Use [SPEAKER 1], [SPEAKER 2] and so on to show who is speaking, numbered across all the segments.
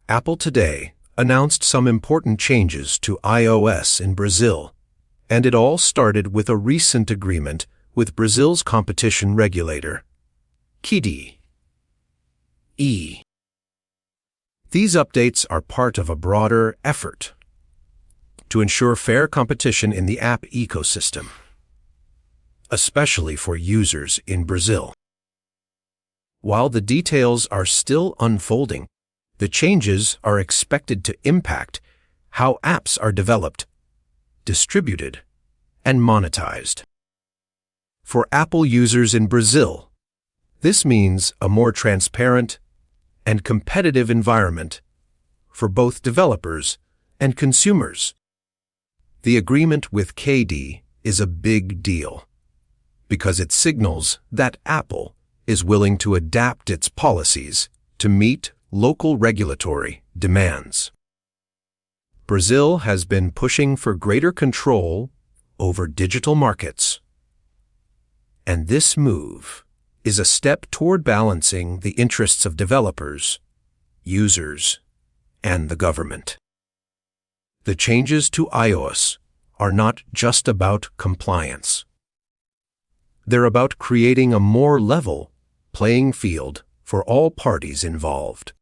[SPEAKER 1] Apple today announced some important changes to iOS in Brazil, and it all started with a recent agreement with Brazil's competition regulator, CADE. These updates are part of a broader effort to ensure fair competition in the app ecosystem, especially for users in Brazil. While the details are still unfolding, the changes are expected to impact how apps are developed, distributed, and monetized. For Apple users in Brazil, this means a more transparent and competitive environment for both developers and consumers. The agreement with CADE is a big deal because it signals that Apple is willing to adapt its policies to meet local regulatory demands. Brazil has been pushing for greater control over digital markets, and this move is a step toward balancing the interests of developers, users, and the government. The changes to iOS are not just about compliance. They're about creating a more level playing field for all parties involved.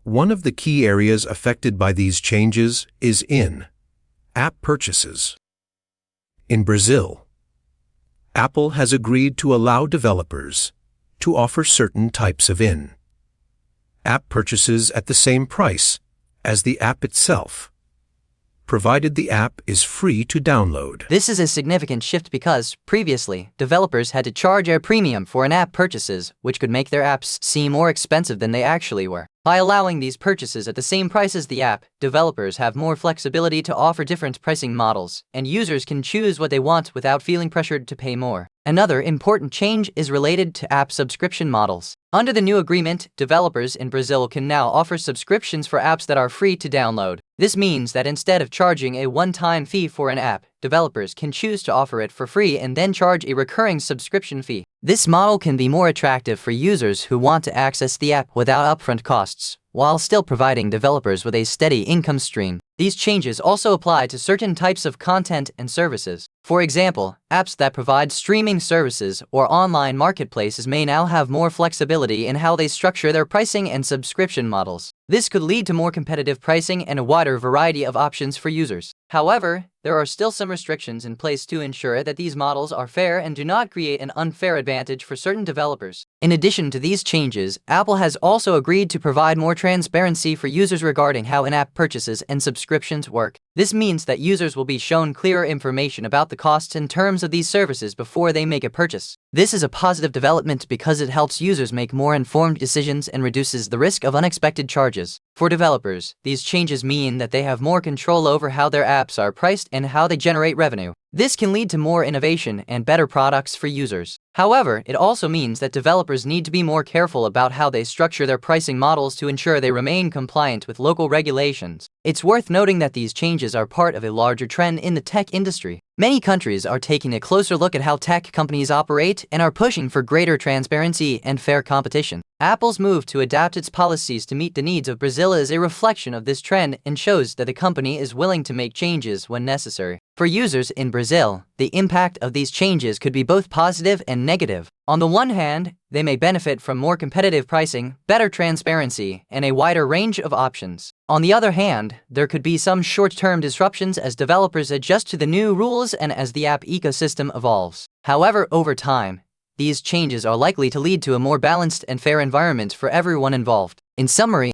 [SPEAKER 1] One of the key areas affected by these changes is in app purchases. In Brazil, Apple has agreed to allow developers to offer certain types of in-app purchases at the same price as the app itself, provided the app is free to download.
[SPEAKER 2] This is a significant shift because, previously, developers had to charge a premium for in-app purchases, which could make their apps seem more expensive than they actually were. By allowing these purchases at the same price as the app, developers have more flexibility to offer different pricing models, and users can choose what they want without feeling pressured to pay more. Another important change is related to app subscription models. Under the new agreement, developers in Brazil can now offer subscriptions for apps that are free to download. This means that instead of charging a one-time fee for an app, developers can choose to offer it for free and then charge a recurring subscription fee. This model can be more attractive for users who want to access the app without upfront costs, while still providing developers with a steady income stream. These changes also apply to certain types of content and services. For example, apps that provide streaming services or online marketplaces may now have more flexibility in how they structure their pricing and subscription models. This could lead to more competitive pricing and a wider variety of options for users. However, there are still some restrictions in place to ensure that these models are fair and do not create an unfair advantage for certain developers. In addition to these changes, Apple has also agreed to provide more transparency for users regarding how in-app purchases and subscriptions work. This means that users will be shown clearer information about the costs and terms of these services before they make a purchase. This is a positive development because it helps users make more informed decisions and reduces the risk of unexpected charges. For developers, these changes mean that they have more control over how their apps are priced and how they generate revenue. This can lead to more innovation and better products for users. However, it also means that developers need to be more careful about how they structure their pricing models to ensure they remain compliant with local regulations. It's worth noting that these changes are part of a larger trend in the tech industry. Many countries are taking a closer look at how tech companies operate and are pushing for greater transparency and fair competition. Apple's move to adapt its policies to meet the needs of Brazil is a reflection of this trend and shows that the company is willing to make changes when necessary. For users in Brazil, the impact of these changes could be both positive and negative. On the one hand, they may benefit from more competitive pricing, better transparency, and a wider range of options. On the other hand, there could be some short-term disruptions as developers adjust to the new rules and as the app ecosystem evolves. However, over time, these changes are likely to lead to a more balanced and fair environment for everyone involved. In summary,